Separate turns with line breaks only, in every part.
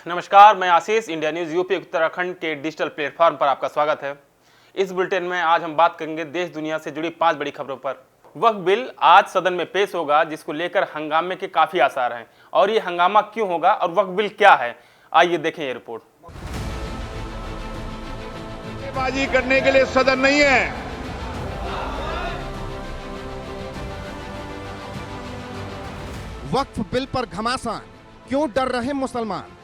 नमस्कार, मैं आशीष। India news UP Uttarakhand के डिजिटल प्लेटफॉर्म पर आपका स्वागत है। इस बुलेटिन में आज हम बात करेंगे देश दुनिया से जुड़ी 5 बड़ी खबरों पर। वक्फ बिल आज सदन में पेश होगा, जिसको लेकर हंगामे के काफी आसार हैं। और ये हंगामा क्यों होगा और वक्फ बिल क्या है, आइए देखें ये रिपोर्ट।
बाजी करने के लिए सदन नहीं है।
वक्फ बिल पर घमासान, क्यों डर रहे मुसलमान?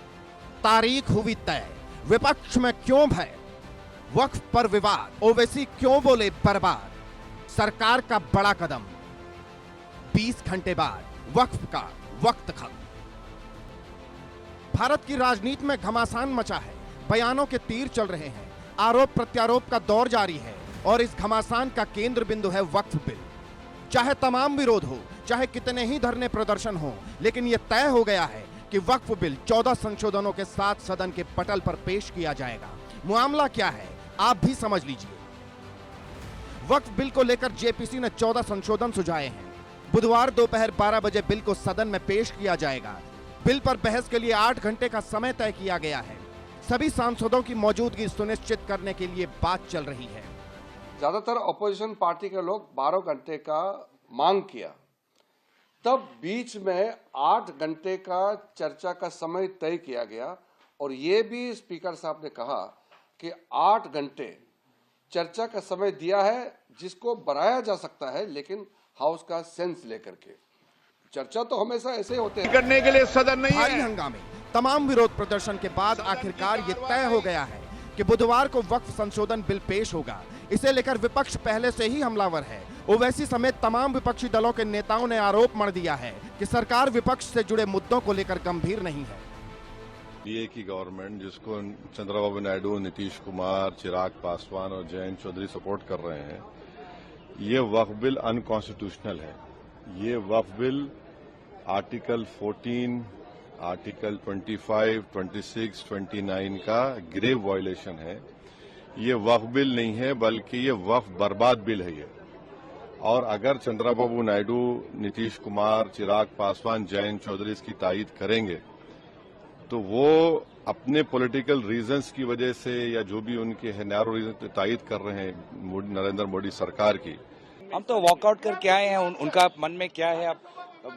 तारीख हुई तय, विपक्ष में क्यों भय? वक्फ पर विवाद, ओवैसी क्यों बोले बर्बाद? सरकार का बड़ा कदम, 20 घंटे बाद वक्फ का वक्त खत्म। भारत की राजनीति में घमासान मचा है, बयानों के तीर चल रहे हैं, आरोप प्रत्यारोप का दौर जारी है और इस घमासान का केंद्र बिंदु है वक्फ बिल। चाहे तमाम विरोध हो, चाहे कितने ही धरने प्रदर्शन हो, लेकिन यह तय हो गया है कि वक्फ बिल 14 संशोधनों के साथ सदन के पटल पर पेश किया जाएगा। मामला क्या है, आप भी समझ लीजिए। वक्फ बिल को लेकर जेपीसी ने 14 संशोधन सुझाए हैं। बुधवार दोपहर 12 बजे बिल को सदन में पेश किया जाएगा। बिल पर बहस के लिए 8 घंटे का समय तय किया गया है। सभी सांसदों की मौजूदगी सुनिश्चित करने के लिए बात चल रही है।
ज्यादातर अपोजिशन पार्टी के लोग 12 घंटे का मांग किया, तब बीच में 8 घंटे का चर्चा का समय तय किया गया और ये भी स्पीकर साहब ने कहा कि 8 घंटे चर्चा का समय दिया है, जिसको बढ़ाया जा सकता है, लेकिन हाउस का सेंस लेकर के। चर्चा तो हमेशा ऐसे होते हैं।
करने के लिए सदन नहीं
भारी
है।
हंगामे, तमाम विरोध प्रदर्शन के बाद आखिरकार ये तय हो गया है कि बुधवार को वक्फ संशोधन बिल पेश होगा। इसे लेकर विपक्ष पहले से ही हमलावर है। ओवैसी समेत तमाम विपक्षी दलों के नेताओं ने आरोप मढ़ दिया है कि सरकार विपक्ष से जुड़े मुद्दों को लेकर गंभीर नहीं है।
एनडीए की गवर्नमेंट, जिसको चंद्रबाबू नायडू, नीतीश कुमार, चिराग पासवान और जयंत चौधरी सपोर्ट कर रहे हैं, ये वक्फ बिल अनकॉन्स्टिट्यूशनल है। ये वक्फ बिल आर्टिकल 14, आर्टिकल 25, 26, 29 का ग्रेव वायलेशन है। ये वक्फ बिल नहीं है, बल्कि ये वक्फ बर्बाद बिल है ये। और अगर चंद्रबाबू नायडू, नीतीश कुमार, चिराग पासवान, जयंत चौधरी इसकी तायीद करेंगे, तो वो अपने पॉलिटिकल रीजंस की वजह से या जो भी उनके है नैरो रीजन तायीद कर रहे हैं नरेंद्र मोदी सरकार की।
हम तो वॉकआउट करके आए हैं, उनका मन में क्या है अब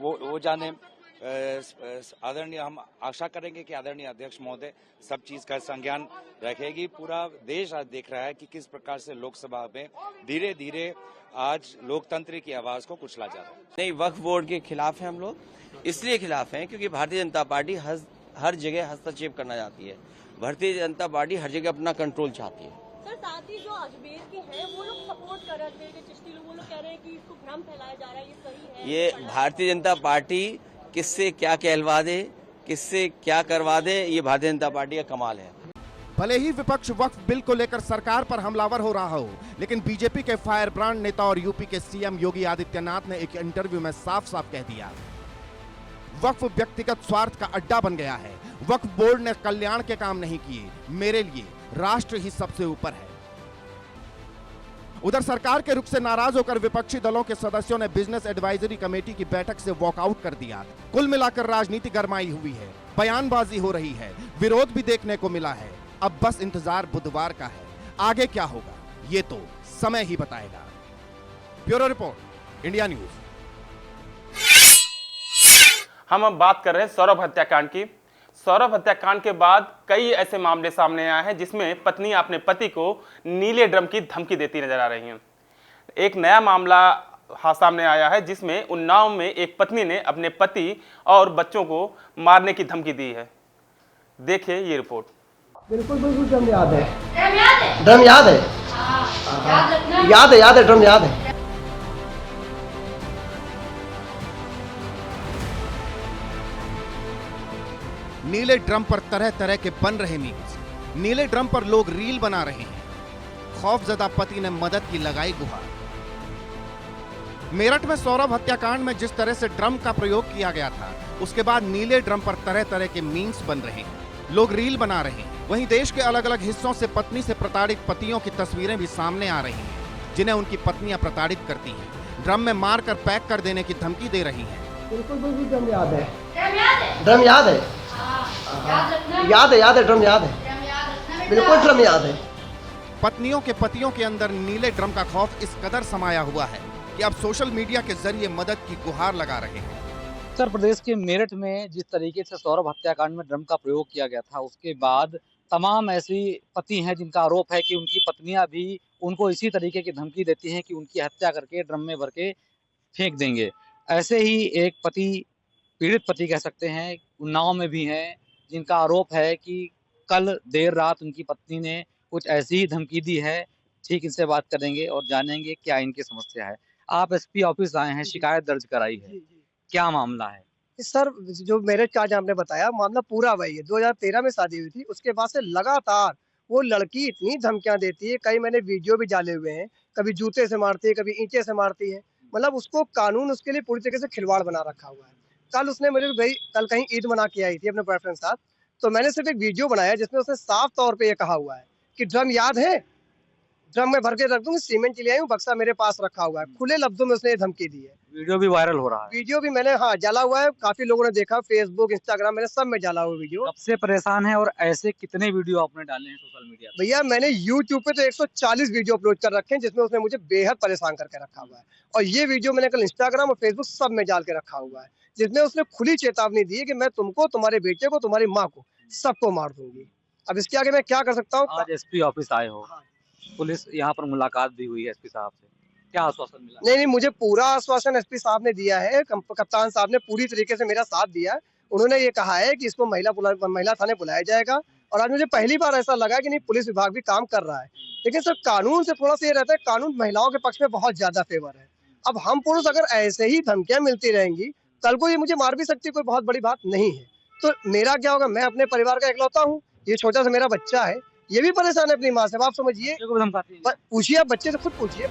वो जाने। आदरणीय, हम आशा करेंगे कि आदरणीय अध्यक्ष महोदय सब चीज का संज्ञान रखेगी। पूरा देश आज देख रहा है कि किस प्रकार से लोकसभा में धीरे धीरे आज लोकतंत्र की आवाज को कुचला जा रहा है।
नहीं, वक्फ बोर्ड के खिलाफ हैं हम लोग। इसलिए खिलाफ हैं क्योंकि भारतीय जनता पार्टी हर जगह हस्तक्षेप करना चाहती है। भारतीय जनता पार्टी हर जगह अपना कंट्रोल चाहती है।
सर, साथ ही जो अजमेर के हैं वो लोग सपोर्ट कर रहे थे, चिश्ती लोग, वो लोग कह रहे हैं कि इसको भ्रम फैलाया जा रहा है, ये सही है।
ये भारतीय जनता पार्टी किससे क्या कहलवा दे, किससे क्या करवा दे, ये भारतीय जनता पार्टी का कमाल है।
भले ही विपक्ष वक्फ बिल को लेकर सरकार पर हमलावर हो रहा हो, लेकिन बीजेपी के फायर ब्रांड नेता और यूपी के सीएम योगी आदित्यनाथ ने एक इंटरव्यू में साफ साफ कह दिया, वक्फ व्यक्तिगत स्वार्थ का अड्डा बन गया है। वक्फ बोर्ड ने कल्याण के काम नहीं किए, मेरे लिए राष्ट्र ही सबसे ऊपर है। उधर सरकार के रुख से नाराज होकर विपक्षी दलों के सदस्यों ने बिजनेस एडवाइजरी कमेटी की बैठक से वॉकआउट कर दिया। कुल मिलाकर राजनीति गरमाई हुई है, बयानबाजी हो रही है, विरोध भी देखने को मिला है। अब बस इंतजार बुधवार का है। आगे क्या होगा ये तो समय ही बताएगा। Bureau report, India news.
हम अब बात कर रहे हैं सौरभ हत्याकांड की। सौरभ हत्याकांड के बाद कई ऐसे मामले सामने आए हैं जिसमें पत्नी अपने पति को नीले ड्रम की धमकी देती नजर आ रही हैं। एक नया मामला सामने आया है जिसमें उन्नाव में एक पत्नी ने अपने पति और बच्चों को मारने की धमकी दी है। देखिए ये रिपोर्ट।
बिल्कुल बिल्कुल ड्रम याद है। ड्रम याद है। याद है ड्रम याद है।
नीले ड्रम पर तरह तरह के बन रहे मीम्स। नीले ड्रम पर लोग रील बना रहे हैं। खौफजदा पति ने मदद की लगाई गुहार। मेरठ में सौरभ हत्याकांड में जिस तरह से ड्रम का प्रयोग किया गया था, उसके बाद नीले ड्रम पर तरह तरह के मीम्स बन रहे हैं, लोग रील बना रहे हैं। वहीं देश के अलग अलग हिस्सों से पत्नी से प्रताड़ित पतियों की तस्वीरें भी सामने आ रही हैं, जिन्हें उनकी पत्नियां प्रताड़ित करती हैं, ड्रम में मार कर पैक कर देने की धमकी दे रही हैं।
बिल्कुल बिल्कुल ड्रम याद है। ड्रम याद है। याद है ड्रम याद है, बिल्कुल ड्रम याद है।
पत्नियों के पतियों के अंदर नीले ड्रम का खौफ इस कदर समाया हुआ है कि अब सोशल मीडिया के जरिए मदद की गुहार लगा रहे हैं।
उत्तर प्रदेश के मेरठ में जिस तरीके से सौरभ हत्याकांड में ड्रम का प्रयोग किया गया था, उसके बाद तमाम ऐसी पति हैं जिनका आरोप है कि उनकी पत्नियां भी उनको इसी तरीके की धमकी देती हैं कि उनकी हत्या करके ड्रम में भर के फेंक देंगे। ऐसे ही एक पति, पीड़ित पति कह सकते हैं, उन्नाव में भी हैं, जिनका आरोप है कि कल देर रात उनकी पत्नी ने कुछ ऐसी ही धमकी दी है। ठीक, इनसे बात करेंगे और जानेंगे क्या इनकी समस्या है। आप एसपी ऑफिस आए हैं, शिकायत दर्ज कराई है, क्या मामला है?
सर, जो मैरिज का आपने बताया मामला पूरा वही है। 2013 में शादी हुई थी, उसके बाद से लगातार वो लड़की इतनी धमकियां देती है, कई मैंने वीडियो भी डाले हुए हैं, कभी जूते से मारती है, कभी ईंटे से मारती है। मतलब उसको कानून उसके लिए पूरी तरीके से खिलवाड़ बना रखा हुआ है। कल उसने मुझे भाई कल कहीं ईद मना के आई थी अपने बॉयफ्रेंड के साथ, तो मैंने सिर्फ एक वीडियो बनाया जिसमें उसने साफ तौर पे ये कहा हुआ है कि ड्रम याद है, ड्रम में भर के रख दूंगी, सीमेंट के लिए आई हूँ, बक्सा मेरे पास रखा हुआ है। खुले लफ्जों में उसने ये धमकी दी है।
वीडियो भी वायरल हो रहा है।
वीडियो भी मैंने डाला हुआ है, काफी लोगों ने देखा, फेसबुक, इंस्टाग्राम, मैंने सब में डाला हुआ वीडियो।
कब से परेशान है और ऐसे कितने वीडियो आपने डाले हैं सोशल मीडिया पे?
भैया मैंने YouTube पे तो 140 वीडियो अपलोड कर रखे हैं, जिसमें उसने मुझे बेहद परेशान करके रखा हुआ है। और ये वीडियो मैंने कल इंस्टाग्राम और फेसबुक सब में डाल के रखा हुआ है, जिसमें उसने खुली चेतावनी दी है कि मैं तुमको, तुम्हारे बेटे को, तुम्हारी माँ को, सबको मार दूंगी। अब इसके आगे मैं क्या कर सकता हूँ?
आज एसपी ऑफिस आए हो, पुलिस यहाँ पर मुलाकात भी हुई है एसपी साहब से, क्या आश्वासन मिला?
नहीं, मुझे पूरा आश्वासन एसपी साहब ने दिया है, कप्तान साहब ने पूरी तरीके से मेरा साथ दिया है। उन्होंने ये कहा है कि इसको महिला थाने बुलाया जाएगा। और आज मुझे पहली बार ऐसा लगा कि नहीं, पुलिस विभाग भी काम कर रहा है। लेकिन सर, कानून से थोड़ा सा ये रहता है, कानून महिलाओं के पक्ष में बहुत ज्यादा फेवर है। अब हम पुरुष अगर ऐसे ही धमकियां मिलती रहेंगी, कल को ये मुझे मार भी सकती, कोई बहुत बड़ी बात नहीं है। तो मेरा क्या होगा? मैं अपने परिवार का इकलौता हूँ, ये छोटा सा मेरा बच्चा है, ये भी परेशान है अपनी माँ से। आप समझिए, पूछिए, आप बच्चे से खुद पूछिए।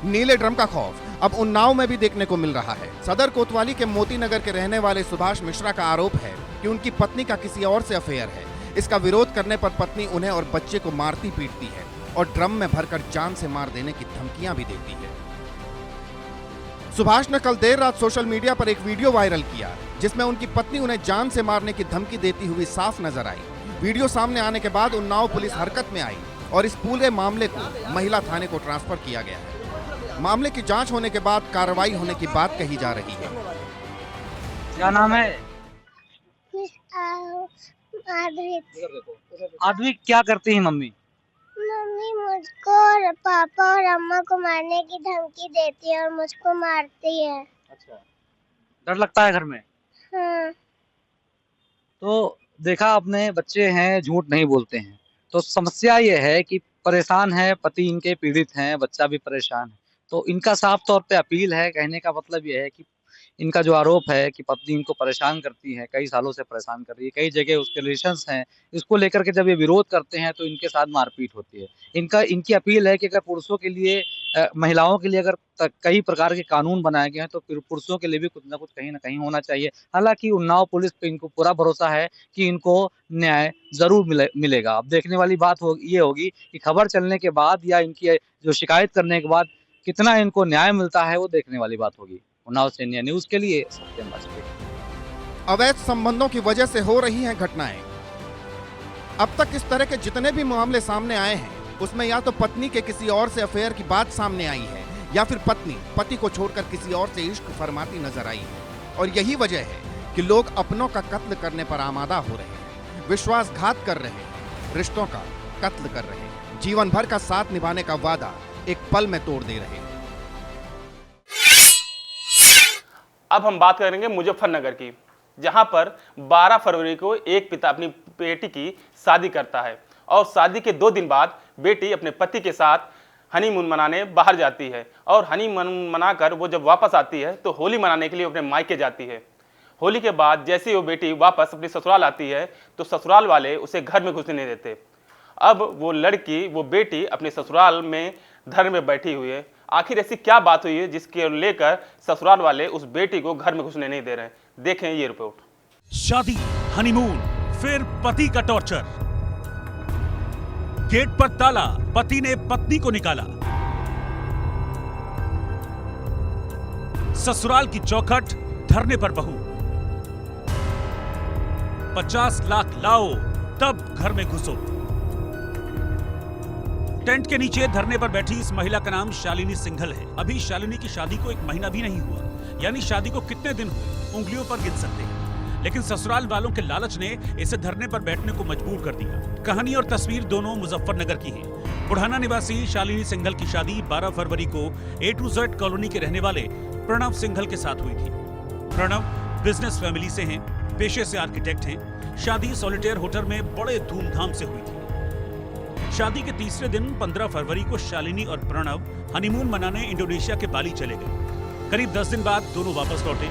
नीले ड्रम का खौफ अब उन्नाव में भी देखने को मिल रहा है। सदर कोतवाली के मोती नगर के रहने वाले सुभाष मिश्रा का आरोप है कि उनकी पत्नी का किसी और से अफेयर है। इसका विरोध करने पर पत्नी उन्हें और बच्चे को मारती पीटती है और ड्रम में भरकर जान से मार देने की धमकियां भी देती है। सुभाष ने कल देर रात सोशल मीडिया पर एक वीडियो वायरल किया, जिसमें उनकी पत्नी उन्हें जान से मारने की धमकी देती हुई साफ नजर आई। वीडियो सामने आने के बाद उन्नाव पुलिस हरकत में आई और इस पूरे मामले को महिला थाने को ट्रांसफर किया गया है। मामले की जांच होने के बाद कार्रवाई होने की बात कही जा रही है।
क्या नाम है? आदमी, क्या करती है मम्मी?
मम्मी मुझको और पापा और अम्मा को मारने की धमकी देती है और मुझको मारती है।
अच्छा, डर लगता है घर में?
हाँ।
तो देखा आपने, बच्चे हैं, झूठ नहीं बोलते हैं। तो समस्या ये है कि परेशान है, पति इनके पीड़ित हैं, बच्चा भी परेशान है। तो इनका साफ तौर पे अपील है, कहने का मतलब ये है कि इनका जो आरोप है कि पत्नी इनको परेशान करती है, कई सालों से परेशान कर रही है, कई जगह उसके रिलेशंस हैं, इसको लेकर के जब ये विरोध करते हैं तो इनके साथ मारपीट होती है। इनकी अपील है कि अगर पुरुषों के लिए, महिलाओं के लिए अगर कई प्रकार के कानून बनाए गए हैं तो फिर पुरुषों के लिए भी कुछ ना कुछ कहीं ना कहीं होना चाहिए। हालांकि उन्नाव पुलिस पे इनको पूरा भरोसा है कि इनको न्याय जरूर मिलेगा। अब देखने वाली बात ये होगी कि खबर चलने के बाद या इनकी जो शिकायत करने के बाद कितना इनको न्याय मिलता है, वो देखने वाली बात होगी। उन्नाव से इंडिया न्यूज के लिए सत्यम वाजपेयी।
अवैध संबंधों की वजह से हो रही हैं घटनाएं। अब तक इस तरह के जितने भी मामले सामने आए हैं, उसमें या तो पत्नी के किसी और से अफेयर की बात सामने आई है या फिर पत्नी पति को छोड़कर किसी और से इश्क फरमाती नजर आई है। और यही वजह है कि लोग अपनों का कत्ल करने पर आमादा हो रहे हैं, विश्वासघात कर रहे हैं, रिश्तों का कत्ल कर रहे हैं, जीवन भर का साथ निभाने का वादा एक पल में तोड़ दे रहे हैं।
अब हम बात करेंगे मुजफ्फरनगर की, जहां पर 12 फरवरी को एक पिता अपनी बेटी की शादी करता है और शादी के 2 दिन बाद बेटी अपने पति के साथ हनीमून मनाने बाहर जाती है। और हनीमून मनाकर वो जब वापस आती है तो होली मनाने के लिए अपने मायके जाती है। होली के बाद जैसे ही वो बेटी वापस अपनी ससुराल आती है तो ससुराल वाले उसे घर में घुसने नहीं देते। अब वो लड़की, वो बेटी अपने ससुराल में धर्म में बैठी हुई है। आखिर ऐसी क्या बात हुई है जिसके लेकर ससुराल वाले उस बेटी को घर में घुसने नहीं दे रहे हैं? देखें ये रिपोर्ट।
शादी, हनीमून, फिर पति का टॉर्चर। गेट पर ताला, पति ने पत्नी को निकाला। ससुराल की चौखट, धरने पर बहू। 50 लाख लाओ तब घर में घुसो। टेंट के नीचे धरने पर बैठी इस महिला का नाम शालिनी सिंघल है। अभी शालिनी की शादी को 1 महीना भी नहीं हुआ, यानी शादी को कितने दिन हुए उंगलियों पर गिन सकते हैं। लेकिन ससुराल वालों के लालच ने इसे धरने पर बैठने को मजबूर कर दिया। कहानी और तस्वीर दोनों मुजफ्फरनगर की है। बुढ़ाना निवासी शालिनी सिंघल की शादी 12 फरवरी को A to Z कॉलोनी के रहने वाले प्रणव सिंघल के साथ हुई थी। प्रणव बिजनेस फैमिली से हैं, पेशे से आर्किटेक्ट हैं। शादी सॉलिटेयर होटल में बड़े धूमधाम से हुई थी। शादी के तीसरे दिन 15 फरवरी को शालिनी और प्रणव हनीमून मनाने इंडोनेशिया के बाली चले गए। करीब 10 दिन बाद दोनों वापस लौटे।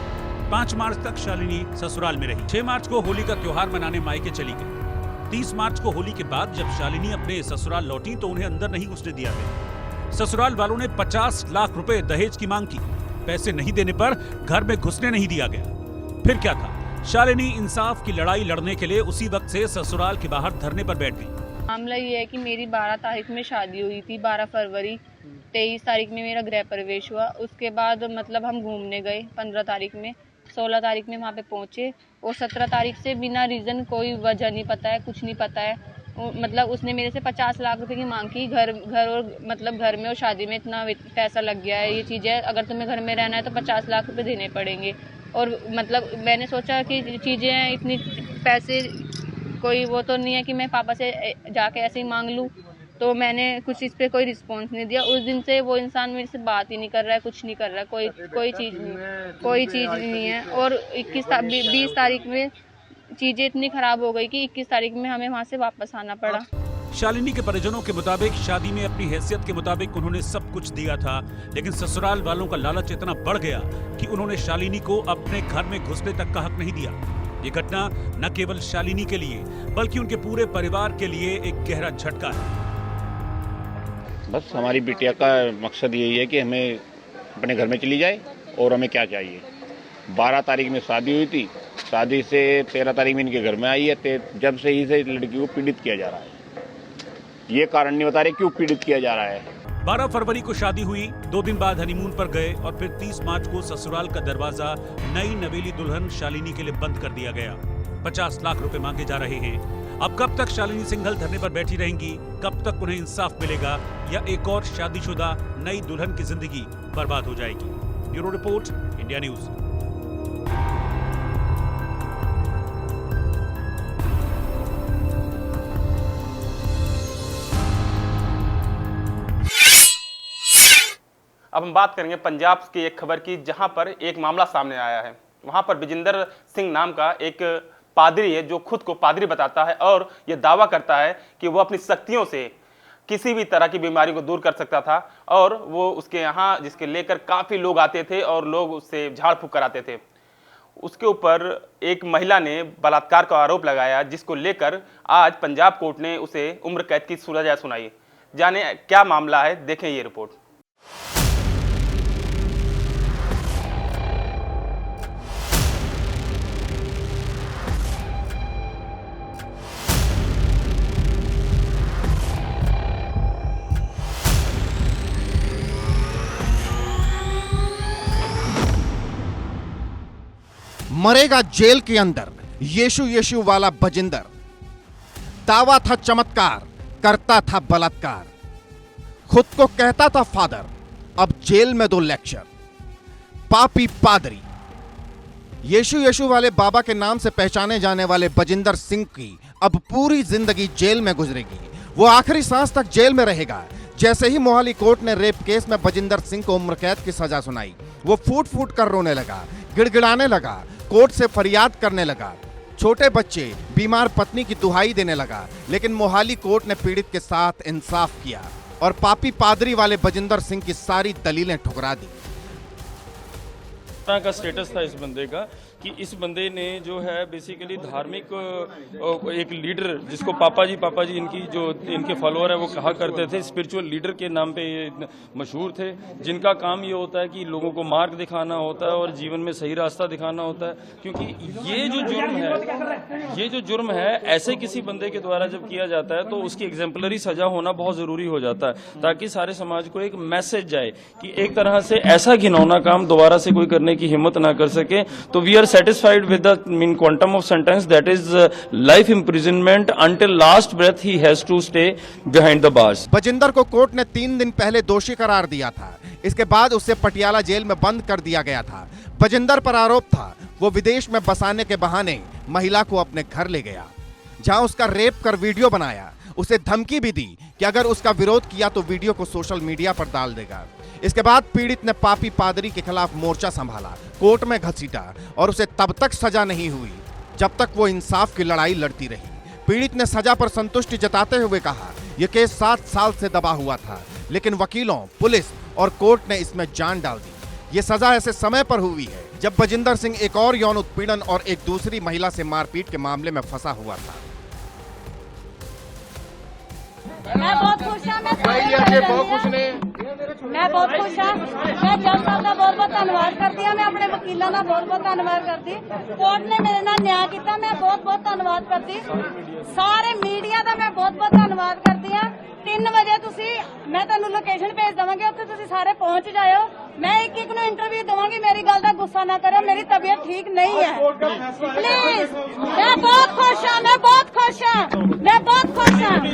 5 मार्च तक शालिनी ससुराल में रही। 6 मार्च को होली का त्योहार मनाने मायके चली गई। 30 मार्च को होली के बाद जब शालिनी अपने ससुराल लौटी तो उन्हें अंदर नहीं घुसने दिया गया। ससुराल वालों ने 50 लाख रुपए दहेज की मांग की। पैसे नहीं देने पर घर में घुसने नहीं दिया गया। फिर क्या था, शालिनी इंसाफ की लड़ाई लड़ने के लिए उसी वक्त से ससुराल के बाहर धरने पर बैठ गई।
मामला ये है कि मेरी 12 तारीख में शादी हुई थी, 12 फरवरी। 23 तारीख में मेरा गृह प्रवेश हुआ। उसके बाद मतलब हम घूमने गए 15 तारीख में, 16 तारीख में वहाँ पे पहुँचे और 17 तारीख से बिना रीज़न कोई वजह नहीं पता है, कुछ नहीं पता है। मतलब उसने मेरे से 50 लाख रुपए की मांग की। घर और मतलब घर में और शादी में इतना पैसा लग गया है, ये चीज़ें अगर तुम्हें घर में रहना है तो 50 लाख रुपए देने पड़ेंगे। और मतलब मैंने सोचा कि चीज़ें इतनी पैसे कोई वो तो नहीं है कि मैं पापा से जाके ऐसे ही मांग लूँ, तो मैंने कुछ इस पे कोई रिस्पॉन्स नहीं दिया। उस दिन से वो इंसान मेरे से बात ही नहीं कर रहा है, कुछ नहीं कर रहा है, कोई चीज़ नहीं है। और 20 तारीख में चीज़ें इतनी खराब हो गई कि 21 तारीख में हमें वहाँ से वापस आना पड़ा।
शालिनी के परिजनों के मुताबिक शादी में अपनी हैसियत के मुताबिक उन्होंने सब कुछ दिया था, लेकिन ससुराल वालों का लालच इतना बढ़ गया कि उन्होंने शालिनी को अपने घर में घुसने तक का हक नहीं दिया। ये घटना न केवल शालिनी के लिए बल्कि उनके पूरे परिवार के लिए एक गहरा झटका है।
बस हमारी बिटिया का मकसद यही है कि हमें अपने घर में चली जाए और हमें क्या चाहिए। 12 तारीख में शादी हुई थी, शादी से 13 तारीख में इनके घर में आई है। जब से ही से लड़की को पीड़ित किया जा रहा है। ये कारण नहीं बता रहे क्यों पीड़ित किया जा रहा है।
12 फरवरी को शादी हुई, 2 दिन बाद हनीमून पर गए और फिर 30 मार्च को ससुराल का दरवाजा नई नवेली दुल्हन शालिनी के लिए बंद कर दिया गया। 50 लाख रुपए मांगे जा रहे हैं। अब कब तक शालिनी सिंघल धरने पर बैठी रहेंगी, कब तक उन्हें इंसाफ मिलेगा या एक और शादीशुदा नई दुल्हन की जिंदगी बर्बाद हो जाएगी। Bureau report, India news.
अब हम बात करेंगे पंजाब की एक खबर की, जहां पर एक मामला सामने आया है। वहां पर विजेंद्र सिंह नाम का एक पादरी है जो खुद को पादरी बताता है और यह दावा करता है कि वो अपनी शक्तियों से किसी भी तरह की बीमारी को दूर कर सकता था। और वो उसके यहाँ जिसके लेकर काफ़ी लोग आते थे और लोग उससे झाड़ फूक कराते थे। उसके ऊपर एक महिला ने बलात्कार का आरोप लगाया, जिसको लेकर आज पंजाब कोर्ट ने उसे उम्र कैद की सजा सुनाई। जाने क्या मामला है, देखें ये रिपोर्ट।
मरेगा जेल के अंदर यीशु यीशु वाला बजिंदर। दावा था चमत्कार, करता था बलात्कार। खुद को कहता था फादर, अब जेल में दो लेक्चर। पापी पादरी। यीशु यीशु वाले बाबा के नाम से पहचाने जाने वाले बजिंदर सिंह की अब पूरी जिंदगी जेल में गुजरेगी। वो आखिरी सांस तक जेल में रहेगा। जैसे ही मोहाली कोर्ट ने रेप केस में बजिंदर सिंह को उम्र कैद की सजा सुनाई, वो फूट फूट कर रोने लगा, गिड़गिड़ाने लगा, कोर्ट से फरियाद करने लगा। छोटे बच्चे, बीमार पत्नी की दुहाई देने लगा। लेकिन मोहाली कोर्ट ने पीड़ित के साथ इंसाफ किया और पापी पादरी वाले बजिंदर सिंह की सारी दलीलें ठुकरा दी।
का स्टेटस था इस बंदे का कि इस बंदे ने जो है बेसिकली धार्मिक एक लीडर, जिसको पापा जी इनके फॉलोअर है वो कहा करते थे, स्पिरिचुअल लीडर के नाम पे ये मशहूर थे, जिनका काम ये होता है कि लोगों को मार्ग दिखाना होता है और जीवन में सही रास्ता दिखाना होता है। क्योंकि ये जो जुर्म है ऐसे किसी बंदे के द्वारा जब किया जाता है तो उसकी एग्जाम्पलरी सजा होना बहुत जरूरी हो जाता है, ताकि सारे समाज को एक मैसेज जाए कि एक तरह से ऐसा घिनौना काम दोबारा से कोई करने की हिम्मत ना कर सके, तो we are satisfied with the mean quantum of sentence, that is life imprisonment until last breath he has to stay behind the bars.
Bajinder को कोर्ट ने 3 दिन पहले दोषी करार दिया था। इसके बाद उसे पटियाला जेल में बंद कर दिया गया था। बजिंदर पर आरोप था वो विदेश में बसाने के बहाने महिला को अपने घर ले गया, जहां उसका रेप कर वीडियो बनाया। उसे धमकी भी दी कि अगर उसका विरोध किया तो वीडियो को सोशल मीडिया पर डाल देगा। इसके बाद पीड़ित ने पापी पादरी के खिलाफ मोर्चा संभाला, कोर्ट में घसीटा और उसे तब तक सजा नहीं हुई जब तक वो इंसाफ की लड़ाई लड़ती रही। पीड़ित ने सजा पर संतुष्टि जताते हुए कहा यह केस 7 साल से दबा हुआ था, लेकिन वकीलों, पुलिस और कोर्ट ने इसमें जान डाल दी। ये सजा ऐसे समय पर हुई है जब बजिंदर सिंह एक और यौन उत्पीड़न और एक दूसरी महिला से मारपीट के मामले में फंसा हुआ था।
मैं बहुत खुश हूँ। मैं बहुत खुश हूँ। मैं जज साहब का बहुत बहुत धन्यवाद करती हूँ। मैं अपने वकीलों का बहुत बहुत धन्यवाद करती। कोर्ट ने मेरे नाल न्याय किया, मैं बहुत बहुत धन्यवाद करती। सारे मीडिया का मैं बहुत बहुत धन्यवाद करती हूँ। 3 वजे मैं तुहानू लोकेशन भेज देवांगी, उत्थे तुसीं सारे पहुंच जाओ। मैं एक नूं इंटरव्यू देवांगी, मेरी गल दा गुस्सा ना करो, मेरी तबीयत ठीक नहीं है प्लीज। मैं बहुत खुश हूँ, मैं बहुत खुश हूँ, मैं बहुत खुश हूँ।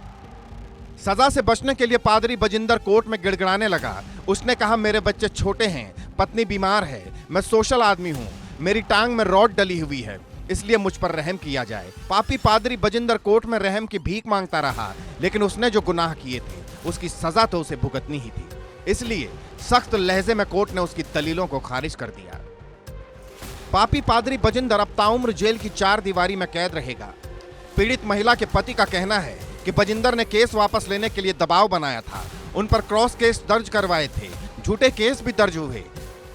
सजा से बचने के लिए पादरी बजिंदर कोर्ट में गिड़गिड़ाने लगा। उसने कहा मेरे बच्चे छोटे हैं, पत्नी बीमार है, मैं सोशल आदमी हूँ, मेरी टांग में रॉड डली हुई है, इसलिए मुझ पर रहम किया जाए। पापी पादरी बजिंदर कोर्ट में रहम की भीख मांगता रहा, लेकिन उसने जो गुनाह किए थे उसकी सजा तो उसे भुगतनी ही थी। इसलिए सख्त लहजे में कोर्ट ने उसकी दलीलों को खारिज कर दिया। पापी पादरी बजिंदर अब ताउम्र जेल की 4 दीवारी में कैद रहेगा। पीड़ित महिला के पति का कहना है कि बजिंदर ने केस वापस लेने के लिए दबाव बनाया था, उन पर क्रॉस केस दर्ज करवाए थे, झूठे केस भी दर्ज हुए,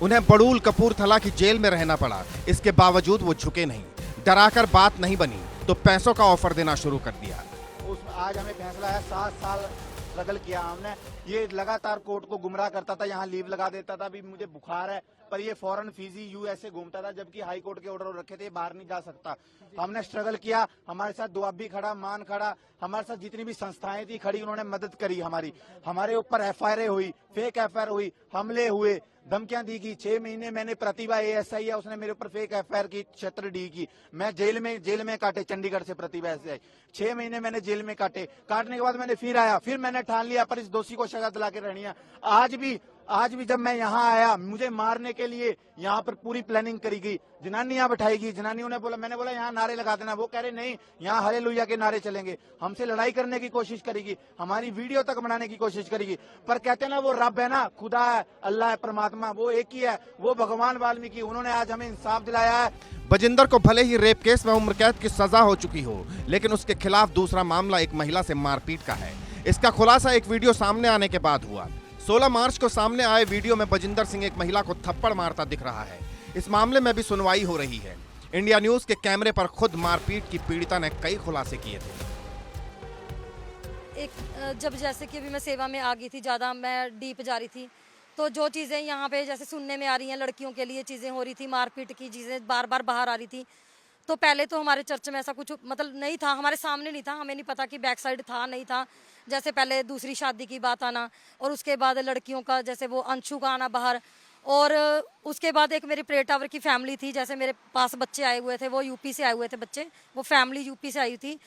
उन्हें बड़ूल कपूरथला की जेल में रहना पड़ा। इसके बावजूद वो झुके नहीं, डराकर बात नहीं बनी तो पैसों का ऑफर देना शुरू कर दिया।
आज हमें फैसला है, 7 साल स्ट्रगल किया हमने। ये लगातार कोर्ट को गुमराह करता था, यहाँ लीव लगा देता था, अभी मुझे बुखार है, पर ये फॉरेन फीजी यूएसए घूमता था, जबकि हाई कोर्ट के ऑर्डर रखे थे, बाहर नहीं जा सकता। हमने स्ट्रगल किया, हमारे साथ दुआबी खड़ा, मान खड़ा, हमारे साथ जितनी भी संस्थाएं थी खड़ी, उन्होंने मदद करी हमारी। हमारे ऊपर एफआईआर हुई, फेक एफआईआर हुई, हमले हुए, धमकियां दी गई। 6 महीने मैंने प्रतिभा एएसआई है, उसने मेरे ऊपर फेक एफआईआर की, क्षेत्र डी की। मैं जेल में काटे, चंडीगढ़ से प्रतिभा एएसआई 6 महीने मैंने जेल में काटे। काटने के बाद मैंने फिर आया, फिर मैंने ठान लिया पर इस दोषी को सजा दिला के रहनी है। आज भी जब मैं यहाँ आया, मुझे मारने के लिए यहाँ पर पूरी प्लानिंग करी गई, जनानियां बैठाएगी, जनानियों ने बोला, मैंने बोला यहाँ नारे लगा देना, वो कह रहे नहीं, यहाँ हालेलुया के नारे चलेंगे। हमसे लड़ाई करने की कोशिश करेगी, हमारी वीडियो तक बनाने की कोशिश करेगी, पर कहते ना वो रब है ना, खुदा है, अल्लाह है, परमात्मा वो एक ही है, वो भगवान वाल्मीकि, उन्होंने आज हमें इंसाफ दिलाया है।
बजिंदर को भले ही रेप केस में उम्र कैद की सजा हो चुकी हो, लेकिन उसके खिलाफ दूसरा मामला एक महिला से मारपीट का है। इसका खुलासा एक वीडियो सामने आने के बाद हुआ। 16 मार्च को सामने आए वीडियो में बजिंदर सिंह एक महिला को थप्पड़ मारता दिख रहा है। इस मामले में भी सुनवाई हो रही है। इंडिया न्यूज के कैमरे पर खुद मारपीट की पीड़िता ने कई खुलासे किए थे।
जब जैसे कि अभी मैं सेवा में आ गई थी, ज़्यादा मैं डीप जा रही थी, तो जो चीज़ें यहाँ पे जैसे सुनने में आ रही हैं, लड़कियों के लिए चीज़ें हो रही थी, मारपीट की चीज़ें बार बार बाहर आ रही थी। तो पहले तो हमारे चर्च में ऐसा कुछ मतलब नहीं था, हमारे सामने नहीं था, हमें नहीं पता कि बैक साइड था नहीं था। जैसे पहले दूसरी शादी की बात आना, और उसके बाद लड़कियों का जैसे वो अंशु का आना बाहर, और उसके बाद एक मेरी प्रे टावर की फैमिली थी, जैसे मेरे पास बच्चे आए हुए थे, वो यूपी से आए हुए थे बच्चे, वो फैमिली यूपी से आई थी।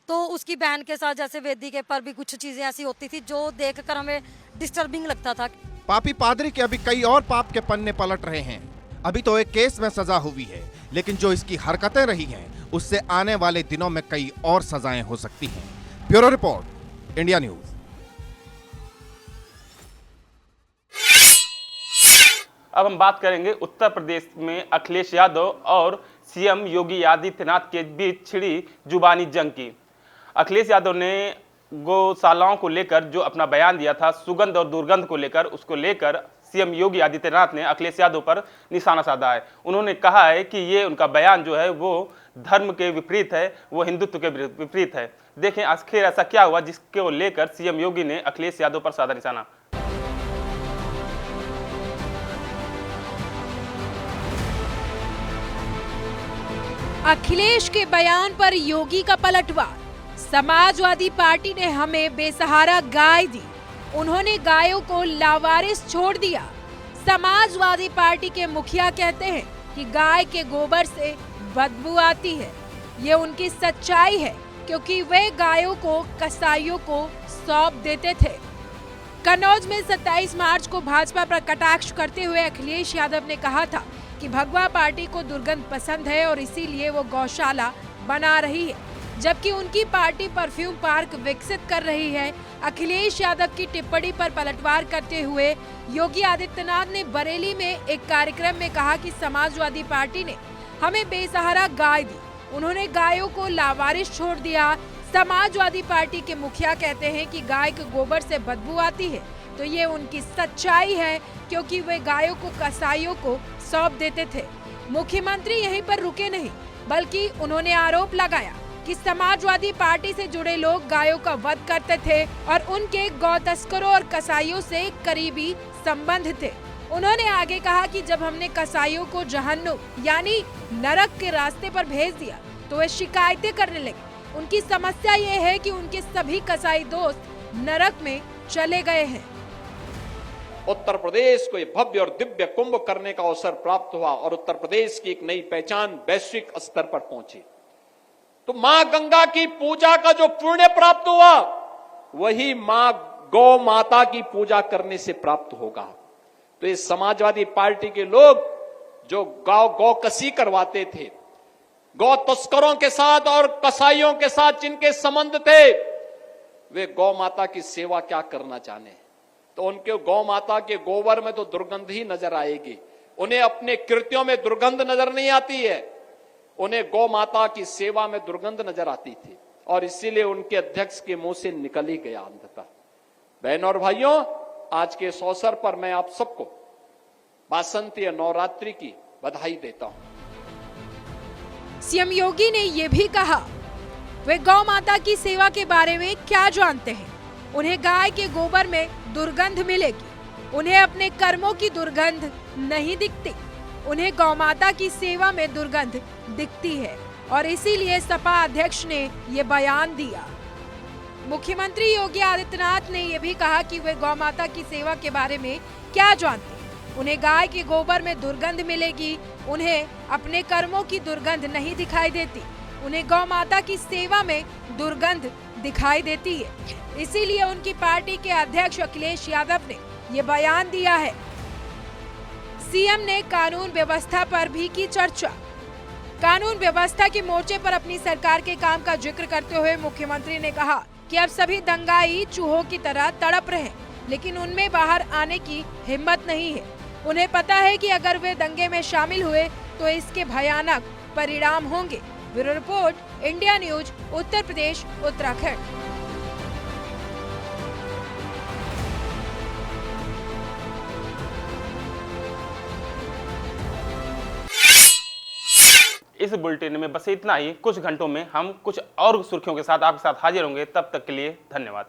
तो उसकी बहन के साथ जैसे वेदी के पर भी कुछ चीज़ें ऐसी होती थी जो देखकर हमें डिस्टर्बिंग लगता था।
पापी पादरी के अभी कई और पाप के पन्ने पलट रहे हैं। अभी तो एक केस में सजा हुई है, लेकिन जो इसकी हरकतें रही हैं उससे आने वाले दिनों में कई और सजाएं हो सकती हैं। Bureau report, India news.
अब हम बात करेंगे उत्तर प्रदेश में अखिलेश यादव और सीएम योगी आदित्यनाथ के बीच छिड़ी जुबानी जंग की। अखिलेश यादव ने गौशालाओं को लेकर जो अपना बयान दिया था, सुगंध और दुर्गंध को लेकर, उसको लेकर सीएम योगी आदित्यनाथ ने अखिलेश यादव पर निशाना साधा है। उन्होंने कहा है कि ये उनका बयान जो है वो धर्म के विपरीत है, वो हिंदुत्व के विपरीत है। देखें आखिर ऐसा क्या हुआ जिसको लेकर सीएम योगी ने अखिलेश यादव पर साधा निशाना।
अखिलेश के बयान पर योगी का पलटवार। समाजवादी पार्टी ने हमें बेसहारा गाय दी, उन्होंने गायों को लावारिस छोड़ दिया। समाजवादी पार्टी के मुखिया कहते हैं कि गाय के गोबर से बदबू आती है। ये उनकी सच्चाई है क्योंकि वे गायों को कसाईयों को सौंप देते थे। कन्नौज में 27 मार्च को भाजपा पर कटाक्ष करते हुए अखिलेश यादव ने कहा था कि भगवा पार्टी को दुर्गंध पसंद है और इसीलिए वो गौशाला बना रही है, जबकि उनकी पार्टी परफ्यूम पार्क विकसित कर रही है। अखिलेश यादव की टिप्पणी पर पलटवार करते हुए योगी आदित्यनाथ ने बरेली में एक कार्यक्रम में कहा कि समाजवादी पार्टी ने हमें बेसहारा गाय दी, उन्होंने गायों को लावारिस छोड़ दिया। समाजवादी पार्टी के मुखिया कहते हैं कि गाय के गोबर से बदबू आती है, तो ये उनकी सच्चाई है क्योंकि वे गायों को कसाईयों को सौंप देते थे। मुख्यमंत्री यहीं पर रुके नहीं, बल्कि उन्होंने आरोप लगाया कि समाजवादी पार्टी से जुड़े लोग गायों का वध करते थे और उनके गौ तस्करों और कसाईयों से करीबी संबंध थे। उन्होंने आगे कहा कि जब हमने कसाईयों को जहन्नुम यानी नरक के रास्ते पर भेज दिया तो वे शिकायतें करने लगे। उनकी समस्या ये है कि उनके सभी कसाई दोस्त नरक में चले गए हैं।
उत्तर प्रदेश को ये भव्य और दिव्य कुंभ करने का अवसर प्राप्त हुआ और उत्तर प्रदेश की एक नई पहचान वैश्विक स्तर पर पहुंची। तो मां गंगा की पूजा का जो पुण्य प्राप्त हुआ वही मां गौ माता की पूजा करने से प्राप्त होगा। तो ये समाजवादी पार्टी के लोग जो गौ कसी करवाते थे, गौ तस्करों के साथ और कसाईयों के साथ जिनके संबंध थे, वे गौ माता की सेवा क्या करना जाने। तो उनके गौ माता के गोबर में तो दुर्गंध ही नजर आएगी, उन्हें अपने कृत्यों में दुर्गंध नजर नहीं आती है, उन्हें गौ माता की सेवा में दुर्गंध नजर आती थी और इसीलिए उनके अध्यक्ष के मुंह से निकल ही गया अंधता। बहनों और भाइयों, आज के इस अवसर पर मैं आप सबको वासंतीय नवरात्रि की बधाई देता हूं।
सीएम योगी ने ये भी कहा वे गौ माता की सेवा के बारे में क्या जानते हैं। उन्हें गाय के गोबर में दुर्गंध मिलेगी, उन्हें अपने कर्मों की दुर्गंध नहीं दिखती, उन्हें गौ माता की सेवा में दुर्गंध दिखती है और इसीलिए सपा अध्यक्ष ने ये बयान दिया। मुख्यमंत्री योगी आदित्यनाथ ने यह भी कहा कि वे गौ माता की सेवा के बारे में क्या जानते हैं। उन्हें गाय के गोबर में दुर्गंध मिलेगी, उन्हें अपने कर्मों की दुर्गंध नहीं दिखाई देती, उन्हें गौ माता की सेवा में दुर्गंध दिखाई देती है। इसीलिए उनकी पार्टी के अध्यक्ष अखिलेश यादव ने ये बयान दिया है। सीएम ने कानून व्यवस्था पर भी की चर्चा। कानून व्यवस्था के मोर्चे पर अपनी सरकार के काम का जिक्र करते हुए मुख्यमंत्री ने कहा कि अब सभी दंगाई चूहों की तरह तड़प रहे हैं, लेकिन उनमें बाहर आने की हिम्मत नहीं है। उन्हें पता है कि अगर वे दंगे में शामिल हुए तो इसके भयानक परिणाम होंगे। Bureau report, India news, Uttar Pradesh, Uttarakhand.
इस बुलेटिन में बस इतना ही। कुछ घंटों में हम कुछ और सुर्खियों के साथ आपके साथ हाजिर होंगे। तब तक के लिए धन्यवाद।